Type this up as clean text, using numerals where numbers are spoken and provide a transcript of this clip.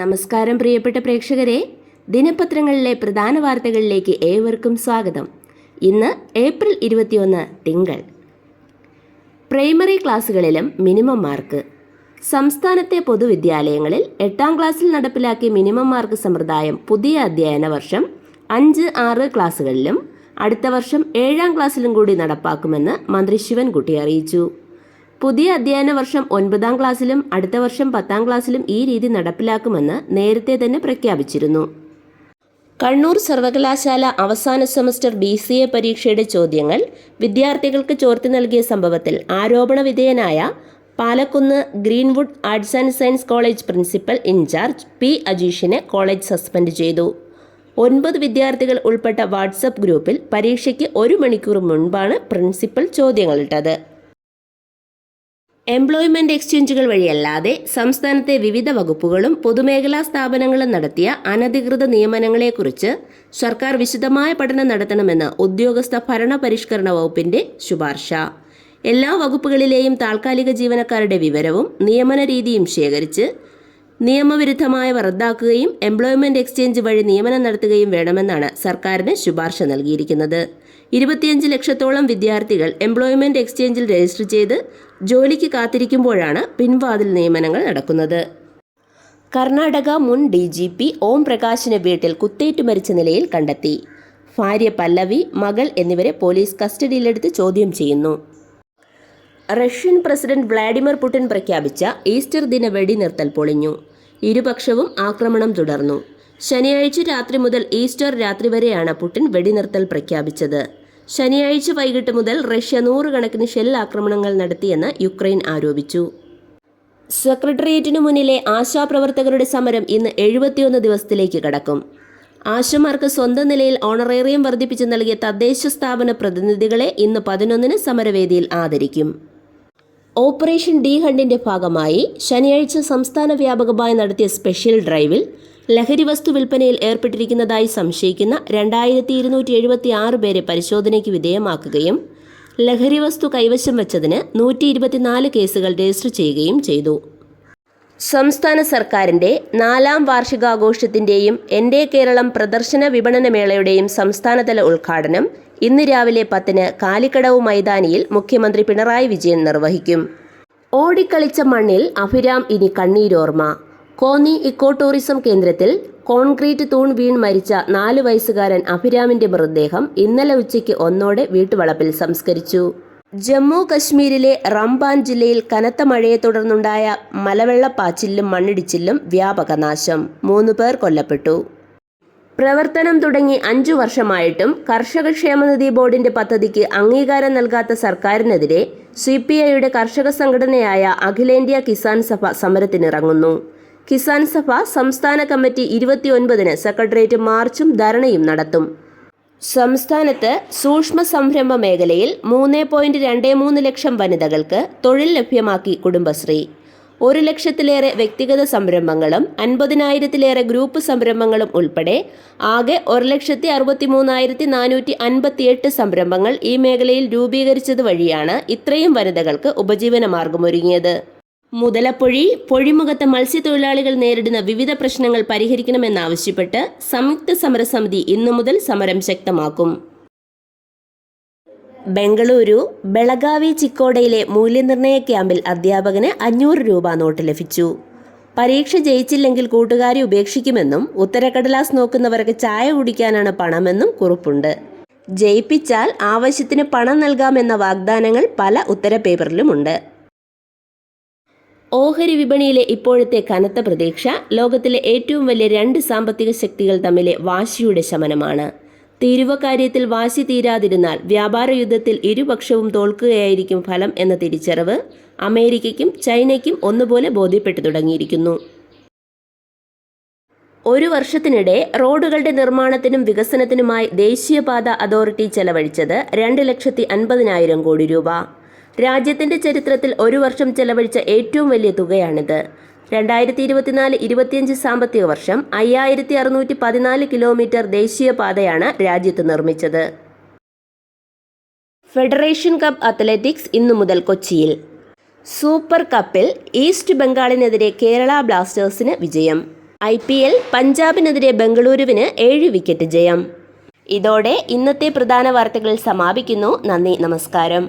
നമസ്കാരം പ്രിയപ്പെട്ട പ്രേക്ഷകരെ, ദിനപത്രങ്ങളിലെ പ്രധാന വാർത്തകളിലേക്ക് ഏവർക്കും സ്വാഗതം. ഇന്ന് ഏപ്രിൽ 21 തിങ്കൾ. പ്രൈമറി ക്ലാസ്സുകളിലും മിനിമം മാർക്ക്. സംസ്ഥാനത്തെ പൊതുവിദ്യാലയങ്ങളിൽ 8ാം ക്ലാസ്സിൽ നടപ്പിലാക്കിയ മിനിമം മാർക്ക് സമ്പ്രദായം പുതിയ അധ്യയന വർഷം 5-6 ക്ലാസ്സുകളിലും അടുത്ത വർഷം 7ാം ക്ലാസ്സിലും കൂടി നടപ്പാക്കുമെന്ന് മന്ത്രി ശിവൻകുട്ടി അറിയിച്ചു. പുതിയ അധ്യയന വർഷം 9ാം ക്ലാസ്സിലും അടുത്ത വർഷം 10ാം ക്ലാസ്സിലും ഈ രീതി നടപ്പിലാക്കുമെന്ന് നേരത്തെ തന്നെ പ്രഖ്യാപിച്ചിരുന്നു. കണ്ണൂർ സർവകലാശാല അവസാന സെമസ്റ്റർ BCA പരീക്ഷയുടെ ചോദ്യങ്ങൾ വിദ്യാർത്ഥികൾക്ക് ചോർത്തി നൽകിയ സംഭവത്തിൽ ആരോപണ വിധേയനായ Palakkunnu Greenwood arts and science college principal in charge P. അജീഷിനെ കോളേജ് സസ്പെൻഡ് ചെയ്തു. 9 വിദ്യാർത്ഥികൾ ഉൾപ്പെട്ട വാട്സപ്പ് ഗ്രൂപ്പിൽ പരീക്ഷയ്ക്ക് 1 മണിക്കൂർ മുൻപാണ് പ്രിൻസിപ്പൽ ചോദ്യങ്ങളിട്ടത്. എംപ്ലോയ്മെന്റ് എക്സ്ചേഞ്ചുകൾ വഴിയല്ലാതെ സംസ്ഥാനത്തെ വിവിധ വകുപ്പുകളും പൊതുമേഖലാ സ്ഥാപനങ്ങളും നടത്തിയ അനധികൃത നിയമനങ്ങളെക്കുറിച്ച് സർക്കാർ വിശദമായ പഠനം നടത്തണമെന്ന് ഉദ്യോഗസ്ഥ ഭരണ പരിഷ്കരണ വകുപ്പിന്റെ ശുപാർശ. എല്ലാ വകുപ്പുകളിലെയും താൽക്കാലിക ജീവനക്കാരുടെ വിവരവും നിയമന രീതിയും ശേഖരിച്ച് നിയമവിരുദ്ധമായവ റദ്ദാക്കുകയും എംപ്ലോയ്മെന്റ് എക്സ്ചേഞ്ച് വഴി നിയമനം നടത്തുകയും വേണമെന്നാണ് സർക്കാരിന് ശുപാർശ നൽകിയിരിക്കുന്നത്. 25 ലക്ഷത്തോളം വിദ്യാർത്ഥികൾ എംപ്ലോയ്മെന്റ് എക്സ്ചേഞ്ചിൽ രജിസ്റ്റർ ചെയ്ത് ജോലിക്ക് കാത്തിരിക്കുമ്പോഴാണ് പിൻവാതിൽ നിയമനങ്ങൾ നടക്കുന്നത്. കർണാടക മുൻ DGP ഓം പ്രകാശിനെ വീട്ടിൽ കുത്തേറ്റു മരിച്ച നിലയിൽ കണ്ടെത്തി. ഭാര്യ പല്ലവി, മകൾ എന്നിവരെ പോലീസ് കസ്റ്റഡിയിലെടുത്ത് ചോദ്യം ചെയ്യുന്നു. റഷ്യൻ പ്രസിഡന്റ് വ്ളാഡിമിർ പുടിൻ പ്രഖ്യാപിച്ച ഈസ്റ്റർ ദിന വെടിനിർത്തൽ പൊളിഞ്ഞു. ഇരുപക്ഷവും ആക്രമണം തുടർന്നു. ശനിയാഴ്ച രാത്രി മുതൽ ഈസ്റ്റർ രാത്രി വരെയാണ് പുടിൻ വെടിനിർത്തൽ പ്രഖ്യാപിച്ചത്. ശനിയാഴ്ച വൈകിട്ട് മുതൽ റഷ്യ 100 കണക്കിന് ഷെൽ ആക്രമണങ്ങൾ നടത്തിയെന്ന് യുക്രൈൻ ആരോപിച്ചു. സെക്രട്ടേറിയറ്റിനു മുന്നിലെ ആശാപ്രവർത്തകരുടെ സമരം ഇന്ന് 71 ദിവസത്തിലേക്ക് കടക്കും. ആശമാർക്ക് സ്വന്തം നിലയിൽ ഓണറേറിയം വർദ്ധിപ്പിച്ച് നൽകിയ തദ്ദേശ സ്ഥാപന പ്രതിനിധികളെ ഇന്ന് 11-ന് സമരവേദിയിൽ ആദരിക്കും. ഓപ്പറേഷൻ ഡി ഹണ്ടിന്റെ ഭാഗമായി ശനിയാഴ്ച സംസ്ഥാന വ്യാപകമായി നടത്തിയ സ്പെഷ്യൽ ഡ്രൈവിൽ ലഹരി വസ്തു വിൽപ്പനയിൽ ഏർപ്പെട്ടിരിക്കുന്നതായി സംശയിക്കുന്ന 2276 പേരെ പരിശോധനയ്ക്ക് വിധേയമാക്കുകയും ലഹരി വസ്തു കൈവശം വച്ചതിന് 124 കേസുകൾ രജിസ്റ്റർ ചെയ്യുകയും ചെയ്തു. സംസ്ഥാന സർക്കാരിൻ്റെ 4ാം വാർഷികാഘോഷത്തിൻ്റെയും എൻ്റെ കേരളം പ്രദർശന വിപണന മേളയുടെയും സംസ്ഥാനതല ഉദ്ഘാടനം ഇന്ന് രാവിലെ 10-ന് കാലിക്കടവ് മൈതാനിയിൽ മുഖ്യമന്ത്രി പിണറായി വിജയൻ നിർവഹിക്കും. ഓടിക്കളിച്ച മണ്ണിൽ അഭിരാം ഇനി കണ്ണീരോർമ്മ. കോന്നി ഇക്കോ ടൂറിസം കേന്ദ്രത്തിൽ കോൺക്രീറ്റ് തൂൺ വീൺ മരിച്ച 4 വയസ്സുകാരൻ അഭിരാമിന്റെ മൃതദേഹം ഇന്നലെ ഉച്ചയ്ക്ക് 1-ഓടെ വീട്ടുവളപ്പിൽ സംസ്കരിച്ചു. ജമ്മു കശ്മീരിലെ റംബാൻ ജില്ലയിൽ കനത്ത മഴയെ തുടർന്നുണ്ടായ മലവെള്ളപ്പാച്ചിലും മണ്ണിടിച്ചിലും വ്യാപക നാശം. 3 പേർ കൊല്ലപ്പെട്ടു. പ്രവർത്തനം തുടങ്ങി 5 വർഷമായിട്ടും കർഷക ക്ഷേമനിധി ബോർഡിന്റെ പദ്ധതിക്ക് അംഗീകാരം നൽകാത്ത സർക്കാരിനെതിരെ CPIയുടെ കർഷക സംഘടനയായ അഖിലേന്ത്യാ കിസാൻ സഭ സമരത്തിനിറങ്ങുന്നു. കിസാൻ സഭ സംസ്ഥാന കമ്മിറ്റി 29-ന് സെക്രട്ടേറിയറ്റ് മാർച്ചും ധർണയും നടത്തും. സംസ്ഥാനത്ത് സൂക്ഷ്മ സംരംഭ മേഖലയിൽ 3.23 ലക്ഷം വനിതകൾക്ക് തൊഴിൽ ലഭ്യമാക്കി കുടുംബശ്രീ. 1 ലക്ഷത്തിലേറെ വ്യക്തിഗത സംരംഭങ്ങളും 50,000-ലേറെ ഗ്രൂപ്പ് സംരംഭങ്ങളും ഉൾപ്പെടെ ആകെ 1,63,458 സംരംഭങ്ങൾ ഈ മേഖലയിൽ രൂപീകരിച്ചത് വഴിയാണ് ഇത്രയും വനിതകൾക്ക് ഉപജീവന മാർഗമൊരുങ്ങിയത്. മുതലപ്പൊഴി പൊഴിമുഖത്തെ മത്സ്യത്തൊഴിലാളികൾ നേരിടുന്ന വിവിധ പ്രശ്നങ്ങൾ പരിഹരിക്കണമെന്നാവശ്യപ്പെട്ട് സംയുക്ത സമരസമിതി ഇന്നു മുതൽ സമരം ശക്തമാക്കും. ബംഗളൂരു ബെളഗാവി ചിക്കോടയിലെ മൂല്യനിർണ്ണയ ക്യാമ്പിൽ അധ്യാപകന് 500 രൂപ നോട്ട് ലഭിച്ചു. പരീക്ഷ ജയിച്ചില്ലെങ്കിൽ കൂട്ടുകാരെ ഉപേക്ഷിക്കുമെന്നും ഉത്തരക്കടലാസ് നോക്കുന്നവർക്ക് ചായ കുടിക്കാനാണ് പണമെന്നും കുറിപ്പുണ്ട്. ജയിപ്പിച്ചാൽ ആവശ്യത്തിന് പണം നൽകാമെന്ന വാഗ്ദാനങ്ങൾ പല ഉത്തരപേപ്പറിലുമുണ്ട്. ഓഹരി വിപണിയിലെ ഇപ്പോഴത്തെ കനത്ത പ്രതീക്ഷ ലോകത്തിലെ ഏറ്റവും വലിയ 2 സാമ്പത്തിക ശക്തികൾ തമ്മിലെ വാശിയുടെ ശമനമാണ്. തീരുവ കാര്യത്തിൽ വാശി തീരാതിരുന്നാൽ വ്യാപാര യുദ്ധത്തിൽ ഇരുപക്ഷവും തോൽക്കുകയായിരിക്കും ഫലം എന്ന തിരിച്ചറിവ് അമേരിക്കയ്ക്കും ചൈനയ്ക്കും ഒന്നുപോലെ ബോധ്യപ്പെട്ടു തുടങ്ങിയിരിക്കുന്നു. 1 വർഷത്തിനിടെ റോഡുകളുടെ നിർമ്മാണത്തിനും വികസനത്തിനുമായി ദേശീയപാത അതോറിറ്റി ചെലവഴിച്ചത് 2,50,000 കോടി രൂപ. രാജ്യത്തിന്റെ ചരിത്രത്തിൽ 1 വർഷം ചെലവഴിച്ച ഏറ്റവും വലിയ തുകയാണിത്. 2024-25 സാമ്പത്തിക വർഷം 5,614 കിലോമീറ്റർ ദേശീയപാതയാണ് രാജ്യത്ത് നിർമ്മിച്ചത്. ഫെഡറേഷൻ കപ്പ് അത്ലറ്റിക്സ് ഇന്നു മുതൽ കൊച്ചിയിൽ. സൂപ്പർ കപ്പിൽ ഈസ്റ്റ് ബംഗാളിനെതിരെ കേരള ബ്ലാസ്റ്റേഴ്സിന് വിജയം. IPL പഞ്ചാബിനെതിരെ ബംഗളൂരുവിന് 7 വിക്കറ്റ് ജയം. ഇതോടെ ഇന്നത്തെ പ്രധാന വാർത്തകൾ സമാപിക്കുന്നു. നന്ദി, നമസ്കാരം.